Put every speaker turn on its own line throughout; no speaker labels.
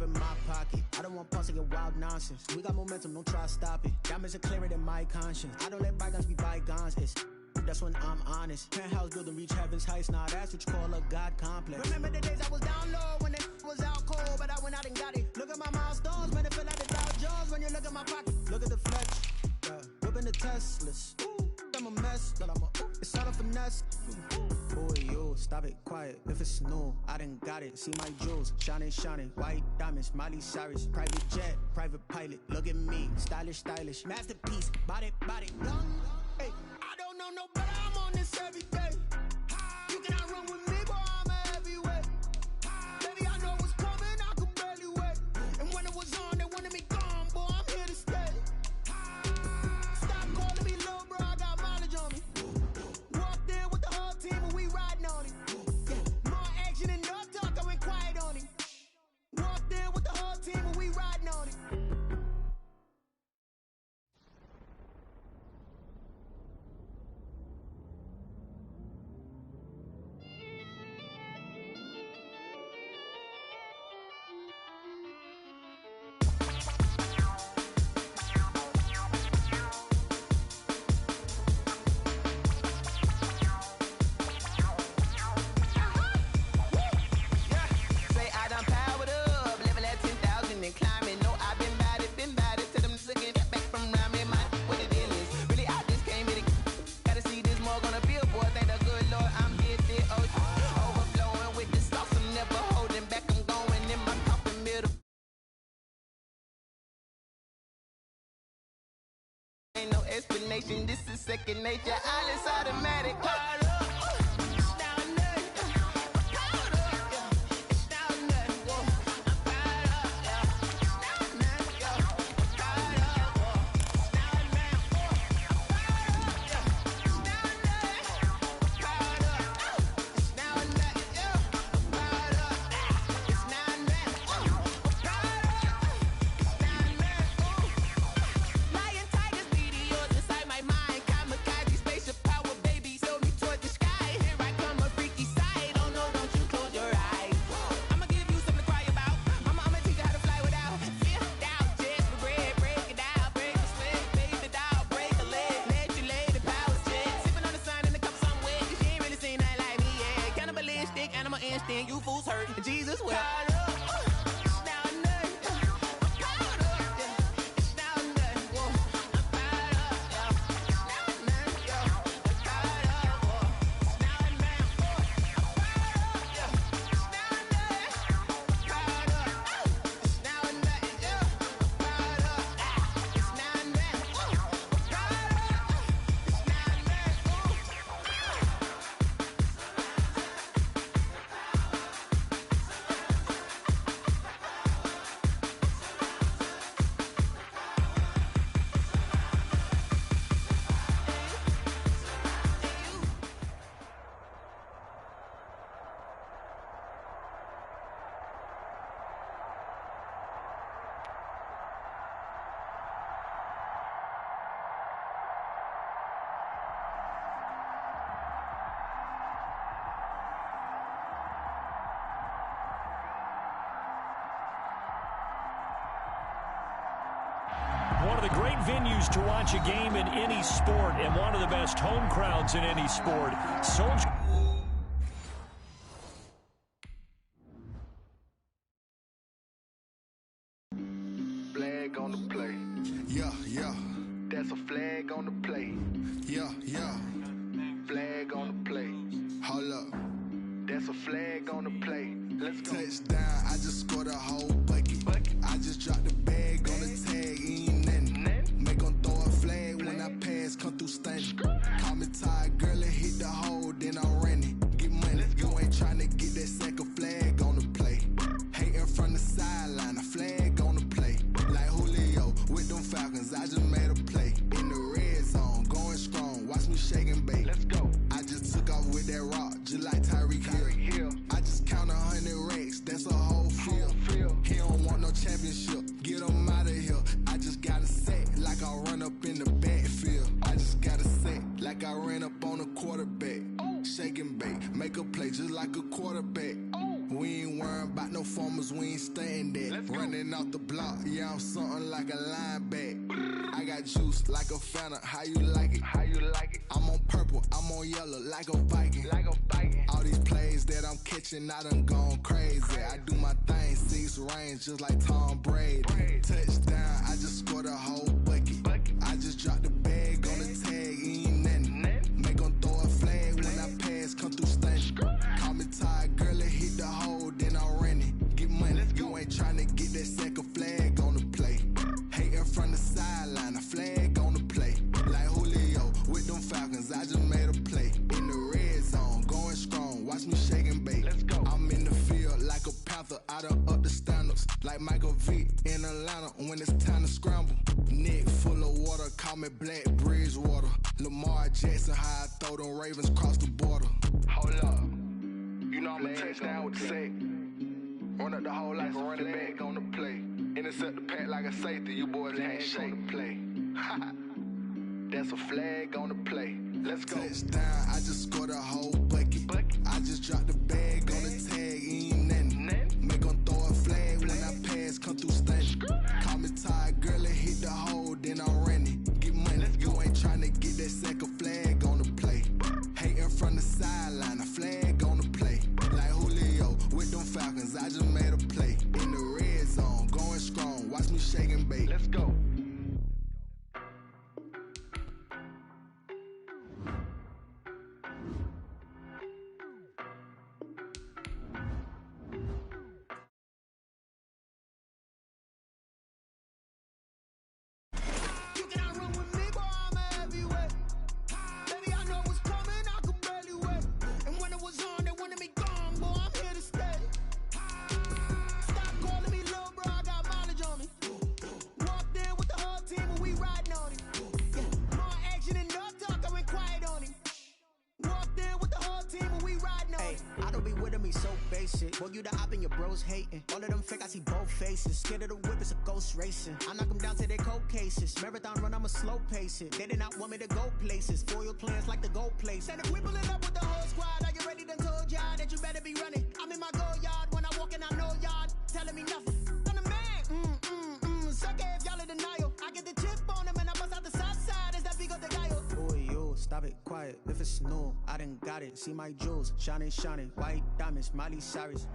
up in my pocket. I don't want pulse to get wild nonsense. We got momentum, don't try to stop it. Diamonds are clearer than my conscience. I don't let bygones be bygones. That's when I'm honest. Penthouse building, reach heaven's heights. Nah, that's what you call a God complex. Remember the days I was down low when it was out cold, but I went out and got it. Look at my milestones, man, it feel like the Dow Jones when you look at my pocket. Look at the flex, whipping the Teslas. I'm a mess, but it's all a finesse. Boy, you stop it, quiet. If it's new, I done got it. See my jewels, shining, white diamonds, Miley Cyrus, private jet, private pilot. Look at me, stylish, masterpiece, body, young. Hey, I don't know no better. I'm on this every day. You cannot run with me, boy. I'm a heavyweight. Baby, I know what's coming. I could barely wait. And when it was on, they wanted me gone, boy. I'm here to stay. Stop calling me low, bro. I got mileage on me. Walked in with the whole team and we riding on it. Yeah. More action and no talk. I went quiet on it. Walked in with the whole team and we riding on it.
Ain't no explanation, this is second nature. All is automatic. Instinct, you fools hurt. Jesus will.
One of the great venues to watch a game in any sport and one of the best home crowds in any sport. Soldier.
Flag on the play. Yeah. That's a flag on the play. Yeah. Flag on the play. Hold up. That's a flag on the play. Let's go. Touchdown, I just scored a whole bucket. I just dropped the bag on the tag, ain't nothing. Make 'em throw a flag when I pass, come through stunning. Call me tired, girl, and hit the hole, then I'm running. Get money, you ain't tryna get that second flag on the play. Hating from the sideline, a flag on the play. Like Julio with them Falcons, I just made a play. In the red zone, going strong, watch me shake and bake. Let's go. I just took off with that rock, just like Tyreek Hill. I just count 100 racks, that's a whole field. He don't want no championship, get him out of here. I just got a set, like I run up in the backfield. I just got a set, like I ran up on a quarterback. Shake and bake. make a play just like a quarterback. We ain't worrying about no formers, we ain't staying there. Running off the block, yeah, I'm something like a linebacker. I got juice like a Fanta, how you like it? How you like it? I'm on purple, I'm on yellow, like a Viking. Like a Viking. All these plays that I'm catching, I done gone crazy. I do my thing, 6 range, just like Tom Brady. Touchdown, I just scored a whole bucket. I just dropped the bag on the tag, ain't nothing. Make 'em throw a flag when I pass, come through stunning. Call me tired, girl, it hit the hole, then I'm running. Get money, you ain't tryna get that second flag on the play. Hating from the sideline, a flag on the play. Like Julio with them Falcons, I just made a play. In the red zone, going strong, watch me shake and bake. I'm in the field like a Panther, I done up the standards. Like Michael Vick in Atlanta when it's time to scramble. Neck full of water, call me Black Bridgewater. Lamar Jackson, how I throw them Ravens cross the border. Hold up, you know I'm a touchdown with the sack. Run up the hole like a running back on the play. Intercept the pack like a safety, you boys ain't shake the play. That's a flag on the play. Let's go. Touchdown, I just scored a whole bucket. I just dropped the bag on the tag, ain't nothing. Make 'em throw a flag when I pass, come through stunning. Call me tired, girl, it hit the hole, then I'm running. Get money, you ain't tryna get that second flag on the play. Hating from the sideline, a flag on the play. Like Julio with them Falcons, I just made a play. In the red zone, going strong, watch me shake and bake. Let's go.
Boy, you the op and your bros hating. All of them fake, I see both faces. Scared of the whip, it's a ghost racing. I knock them down to their cold cases. Marathon run, I'ma slow pace it. They did not want me to go places. Foil plans like the gold place. And if we pulling up with the whole squad, are you ready? Done told y'all that you better be running. I'm in my go yard. When I walk in, I know y'all telling me nothing. I'm the man. Suck it if y'all in denial. I get the chip on them and I bust out the south side. Is that big of the guy? Boy, yo, stop it, quiet. If it's new, I done got it. See my jewels, shining, white diamonds, Miley Cyrus.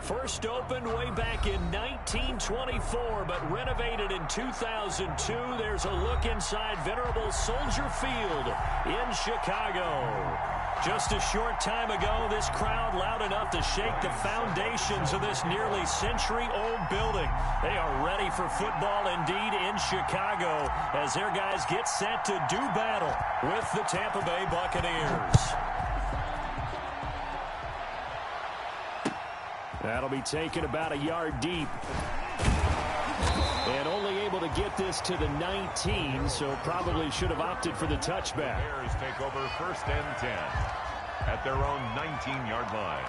First opened way back in 1924, but renovated in 2002. There's a look inside venerable Soldier Field in Chicago. Just a short time ago, this crowd loud enough to shake the foundations of this nearly century-old building. They are ready for football indeed in Chicago as their guys get set to do battle with the Tampa Bay Buccaneers. That'll be taken about a yard deep. And only able to get this to the 19, so probably should have opted for the touchback.
Bears take over 1st and 10 at their own 19-yard line.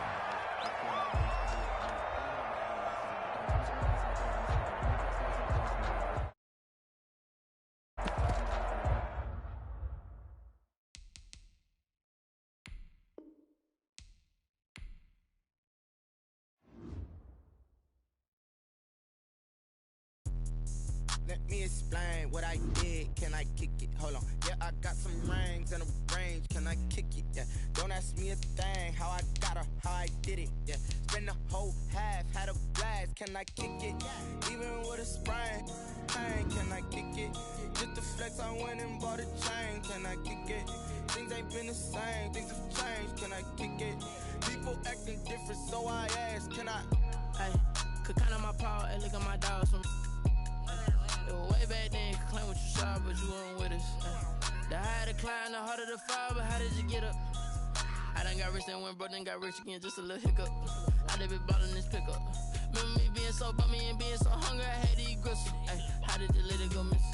Let me explain what I did. Can I kick it? Hold on. Yeah, I got some rings and a range. Can I kick it? Yeah. Don't ask me a thing. How I got her, how I did it. Yeah. Spend the whole half, had a blast. Can I kick it? Even with a sprain. Pain, can I kick it? Just the flex, I went and bought a chain. Can I kick it? Things ain't been the same. Things have changed. Can I kick it? People acting different, so I ask. Can I?
Hey, could count on my power and look at my dogs from. Way back then, you could claim what you saw, but you weren't with us. The higher the climb, the harder the fall, but how did you get up? I done got rich and went broke, then got rich again, just a little hiccup. I done been ballin' this pickup. Remember me being so bummy and being so hungry, I had to eat gristle. How did the lady go miss?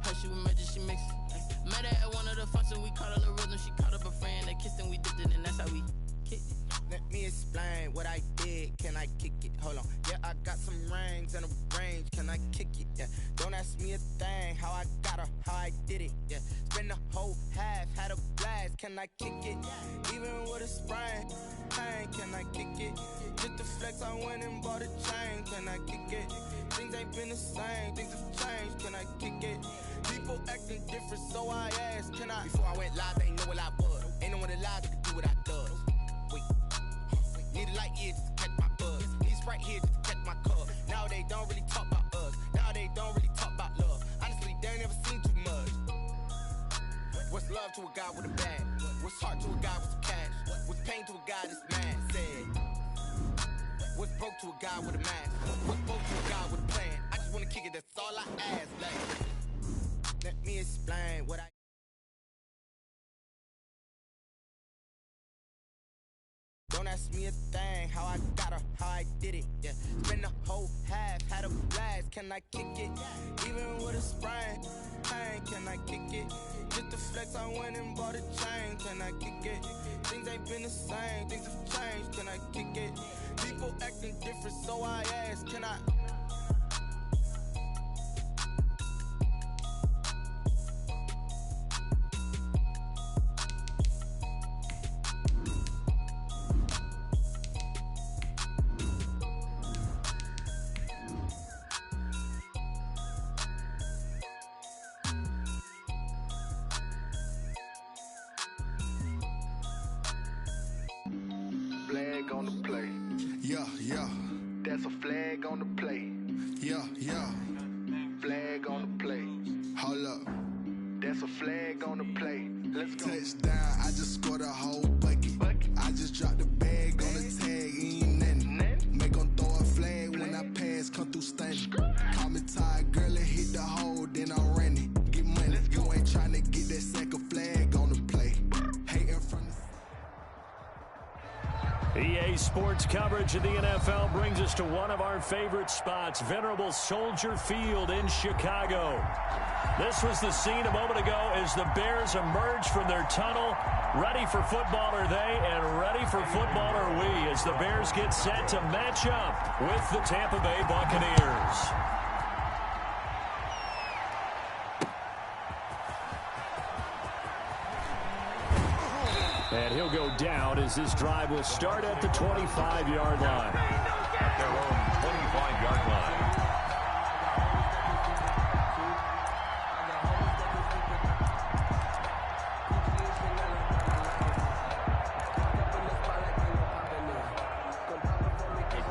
How she was magic, she mixed it. Met her at one of the functions, we caught her the rhythm, she caught up a friend, they kissed and we dipped it, and that's how we kicked it.
Let me explain. explain what I did? Can I kick it? Hold on. Yeah, I got some rings and a range. Can I kick it? Yeah. Don't ask me a thing. How I got her, how I did it. Yeah. Spend the whole half, had a blast. Can I kick it? Even with a sprain. Pain, can I kick it? Just the flex, I went and bought a chain. Can I kick it? Things ain't been the same. Things have changed. Can I kick it? People acting different, so I asked, can I? Before I went live, they know what I was. Ain't no one alive that could do what I does. Wait. Need a light here just to catch my buzz. Need Sprite here just to catch my cup. Now they don't really talk about us. Now they don't really talk about love. Honestly, they ain't never seen too much. What's love to a guy with a bag? What's heart to a guy with some cash? What's pain to a guy that's mad? Said. What's broke to a guy with a mask? What's broke to a guy with a plan? I just wanna kick it, that's all I ask. Like, let me explain what I. Don't ask me a thing, how I got her, how I did it, yeah. Spend the whole half, had a blast, can I kick it? Even with a sprain, pain, can I kick it? Just the flex, I went and bought a chain, can I kick it? Things ain't been the same, things have changed, can I kick it? People acting different, so I asked, can I?
Flag on the play. Yeah, yeah. That's a flag on the play. Yeah, yeah. Flag on the play. Hold up. That's a flag on the play. Let's go. Touchdown, I just scored a whole bucket. I just dropped the bag on the tag, ain't nothing. Make 'em throw a flag when I pass, come through stunning. Call me tired, girl, and hit the hole, then I ran it. Get money, you ain't tryna get that second flag on the play. Hating from the
EA Sports coverage of the NFL brings us to one of our favorite spots, venerable Soldier Field in Chicago. This was the scene a moment ago as the Bears emerged from their tunnel. Ready for football are they, and ready for football are we, as the Bears get set to match up with the Tampa Bay Buccaneers. And he'll go down as this drive will start at the 25-yard line.
At their own 25-yard line.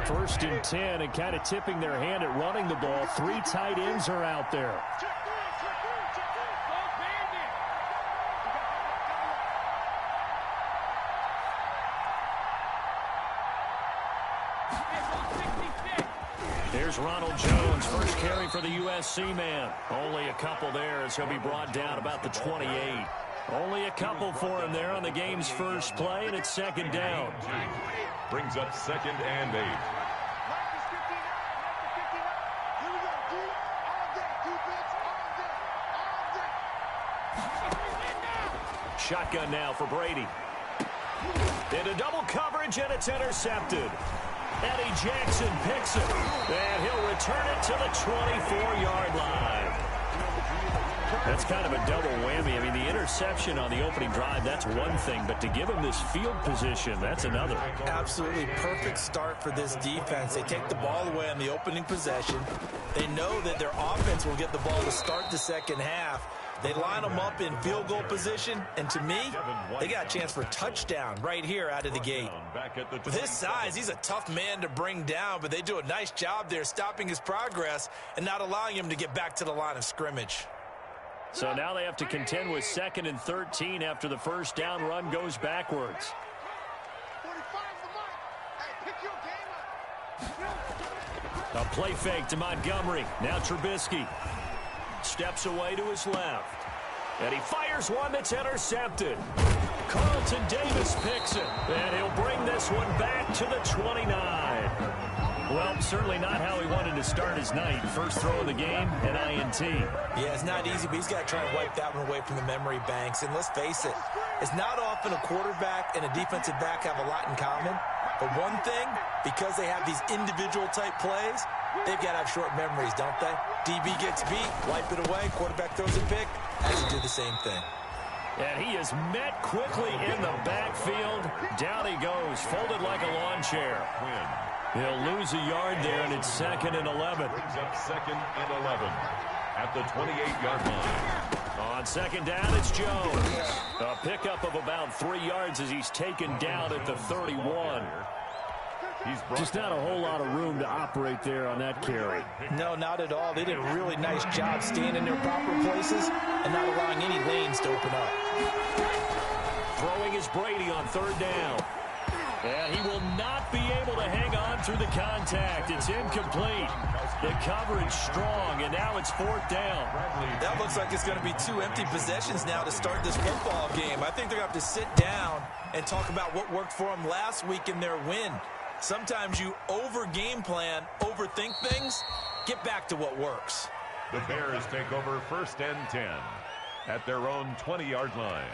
First and 10, and kind of tipping their hand at running the ball. Three tight ends are out there. Here's Ronald Jones, first carry for the USC man. Only a couple there as he'll be brought down about the 28. Only a couple for him there on the game's first play, and it's second down.
Brings up 2nd and 8.
Shotgun now for Brady. Into double coverage, and it's intercepted. Eddie Jackson picks it, and he'll return it to the 24-yard line. That's kind of a double whammy. I mean, the interception on the opening drive, that's one thing, but to give him this field position, that's another.
Absolutely perfect start for this defense. They take the ball away on the opening possession. They know that their offense will get the ball to start the second half. They line them up in field goal position, and to me, they got a chance for a touchdown right here out of the gate. With his size, he's a tough man to bring down, but they do a nice job there stopping his progress and not allowing him to get back to the line of scrimmage.
So now they have to contend with 2nd and 13 after the first down run goes backwards. A play fake to Montgomery. Now Trubisky. Steps away to his left. And he fires one that's intercepted. Carlton Davis picks it. And he'll bring this one back to the 29. Well, certainly not how he wanted to start his night. First throw of the game, an INT.
Yeah, it's not easy, but he's got to try and wipe that one away from the memory banks. And let's face it, it's not often a quarterback and a defensive back have a lot in common. But one thing, because they have these individual type plays, they've got to have short memories, don't they? DB gets beat, wipe it away, quarterback throws a pick, has to do the same thing.
And he is met quickly in the backfield. Down he goes, folded like a lawn chair. He'll lose a yard there, and it's 2nd and 11.
Brings up 2nd and 11 at the 28-yard line.
On 2nd down, it's Jones. A pickup of about 3 yards as he's taken down at the 31. Just not a whole lot of room to operate there on that carry.
No, not at all. They did a really nice job staying in their proper places and not allowing any lanes to open up.
Throwing is Brady on 3rd down. And he will not be able to hang on through the contact. It's incomplete. The coverage strong, and now it's 4th down.
That looks like it's going to be 2 empty possessions now to start this football game. I think they're going to have to sit down and talk about what worked for them last week in their win. Sometimes you over-game plan, overthink things. Get back to what works.
The Bears take over 1st and 10 at their own 20-yard line.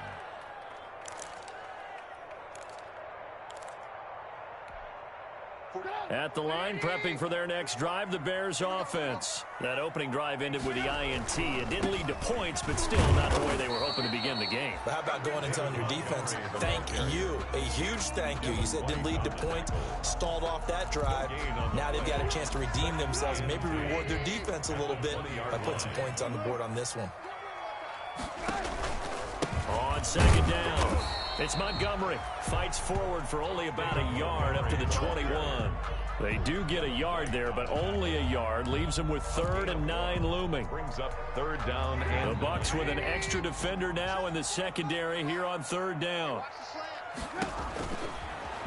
At the line, prepping for their next drive, the Bears offense. That opening drive ended with the INT. It didn't lead to points, but still not the way they were hoping to begin the game.
But how about going and telling your defense, thank you, a huge thank you. You said it didn't lead to points, stalled off that drive. Now they've got a chance to redeem themselves and maybe reward their defense a little bit by putting some points on the board on this one.
On 2nd down, it's Montgomery. Fights forward for only about a yard up to the 21. They do get a yard there, but only a yard. Leaves them with 3rd and 9 looming.
Brings up 3rd down. And
the Bucs with an extra defender now in the secondary here on 3rd down.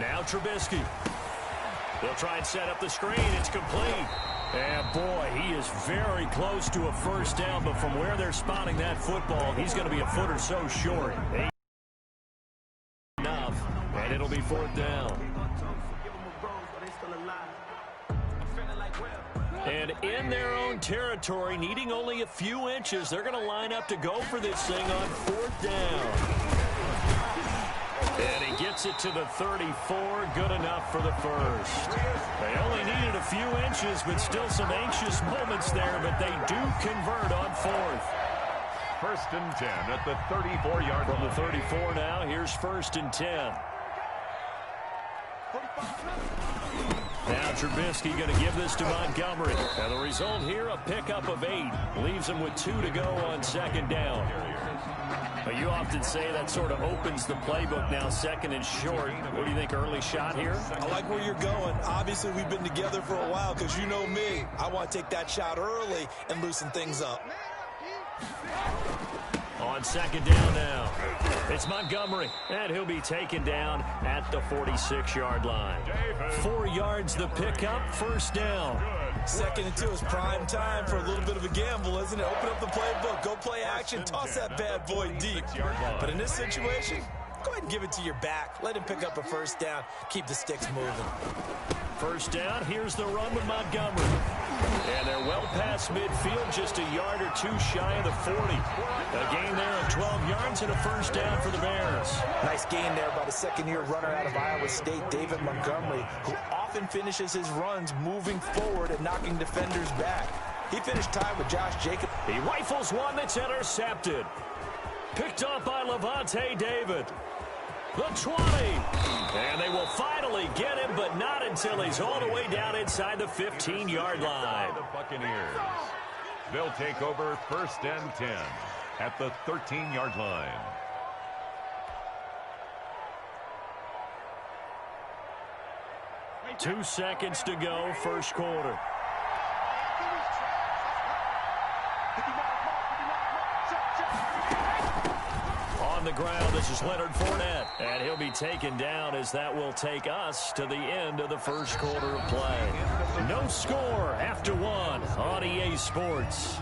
Now Trubisky. They'll try and set up the screen. It's complete. And, boy, he is very close to a 1st down, but from where they're spotting that football, he's going to be a foot or so short. Enough, and it'll be 4th down. And in their own territory, needing only a few inches, they're going to line up to go for this thing on 4th down. And he gets it to the 34, good enough for the 1st. They only needed a few inches, but still some anxious moments there, but they do convert on 4th.
1st and 10 at the 34-yard line.
From the 34 now, here's 1st and 10. Now Trubisky going to give this to Montgomery. And the result here, a pickup of 8. Leaves him with 2 to go on 2nd down. But you often say that sort of opens the playbook now, 2nd and short. What do you think, early shot here?
I like where you're going. Obviously, we've been together for a while because you know me. I want to take that shot early and loosen things up.
On 2nd down now, it's Montgomery, and he'll be taken down at the 46-yard line. 4 yards the pickup, 1st down.
2nd and 2 is prime time for a little bit of a gamble, isn't it? Open up the playbook, go play action, toss that bad boy deep. But in this situation, go ahead and give it to your back. Let him pick up a 1st down, keep the sticks moving.
1st down, here's the run with Montgomery. And they're well past midfield, just a yard or 2 shy of the 40. A gain there of 12 yards and a 1st down for the Bears.
Nice gain there by the 2nd-year runner out of Iowa State, David Montgomery, who often finishes his runs moving forward and knocking defenders back. He finished tied with Josh Jacobs.
He rifles one that's intercepted. Picked up by Levante David. The 20. And they will finally get him, but not until he's all the way down inside the 15-yard line.
The Buccaneers. They'll take over 1st and 10 at the 13-yard line.
Two seconds to go, 1st quarter. On the ground, this is Leonard Fournette, and he'll be taken down as that will take us to the end of the 1st quarter of play. No score after 1 on EA Sports.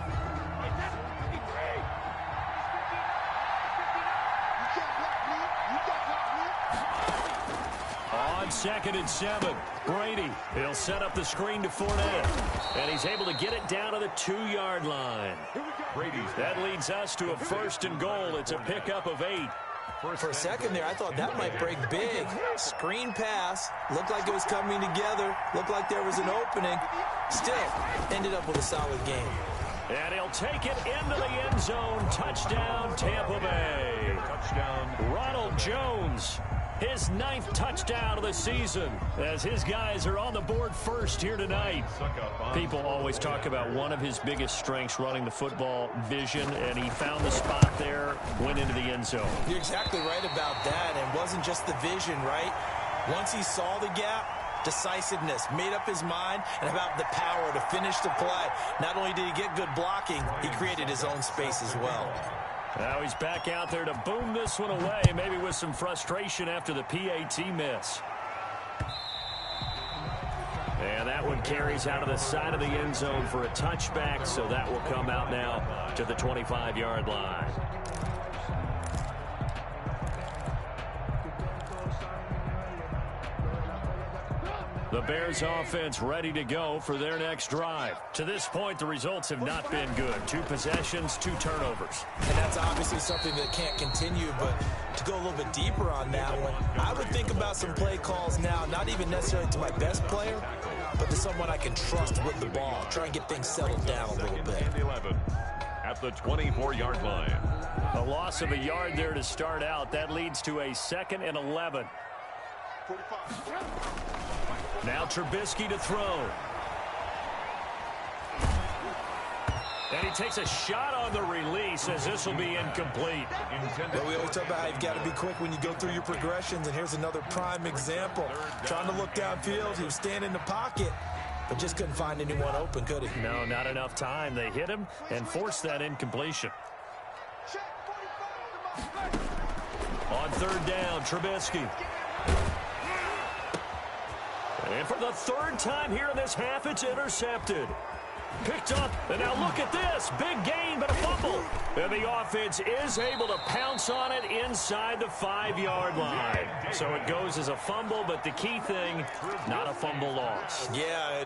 On 2nd and 7, Brady. He'll set up the screen to Fournette, and he's able to get it down to the 2-yard line. That leads us to a 1st and goal. It's a pickup of 8.
For a second there, I thought that might break big. Screen pass. Looked like it was coming together. Looked like there was an opening. Still, ended up with a solid game.
And he'll take it into the end zone. Touchdown, Tampa Bay. Touchdown, Ronald Jones. His 9th touchdown of the season as his guys are on the board first here tonight. People always talk about one of his biggest strengths running the football, vision, and he found the spot there, went into the end zone.
You're exactly right about that, and it wasn't just the vision, right? Once he saw the gap, decisiveness, made up his mind, and about the power to finish the play. Not only did he get good blocking, he created his own space as well.
Now he's back out there to boom this one away, maybe with some frustration after the PAT miss. And that one carries out of the side of the end zone for a touchback, so that will come out now to the 25-yard line. The Bears offense ready to go for their next drive. To this point, the results have not been good. 2 possessions, 2 turnovers.
And that's obviously something that can't continue, but to go a little bit deeper on that one, I would think about some play calls now, not even necessarily to my best player, but to someone I can trust with the ball. Try and get things settled down a little bit.
11 at the 24-yard line.
A loss of a yard there to start out. That leads to a 2nd and 11. Now Trubisky to throw. And he takes a shot on the release as this will be incomplete.
Well, we always talk about how you've got to be quick when you go through your progressions, and here's another prime example. Trying to look downfield, he was standing in the pocket, but just couldn't find anyone open, could he?
No, not enough time. They hit him and forced that incompletion. On 3rd down, Trubisky. And for the 3rd time here in this half, it's intercepted. Picked up, and now look at this. Big gain, but a fumble. And the offense is able to pounce on it inside the 5-yard line. So it goes as a fumble, but the key thing, not a fumble loss.
Yeah.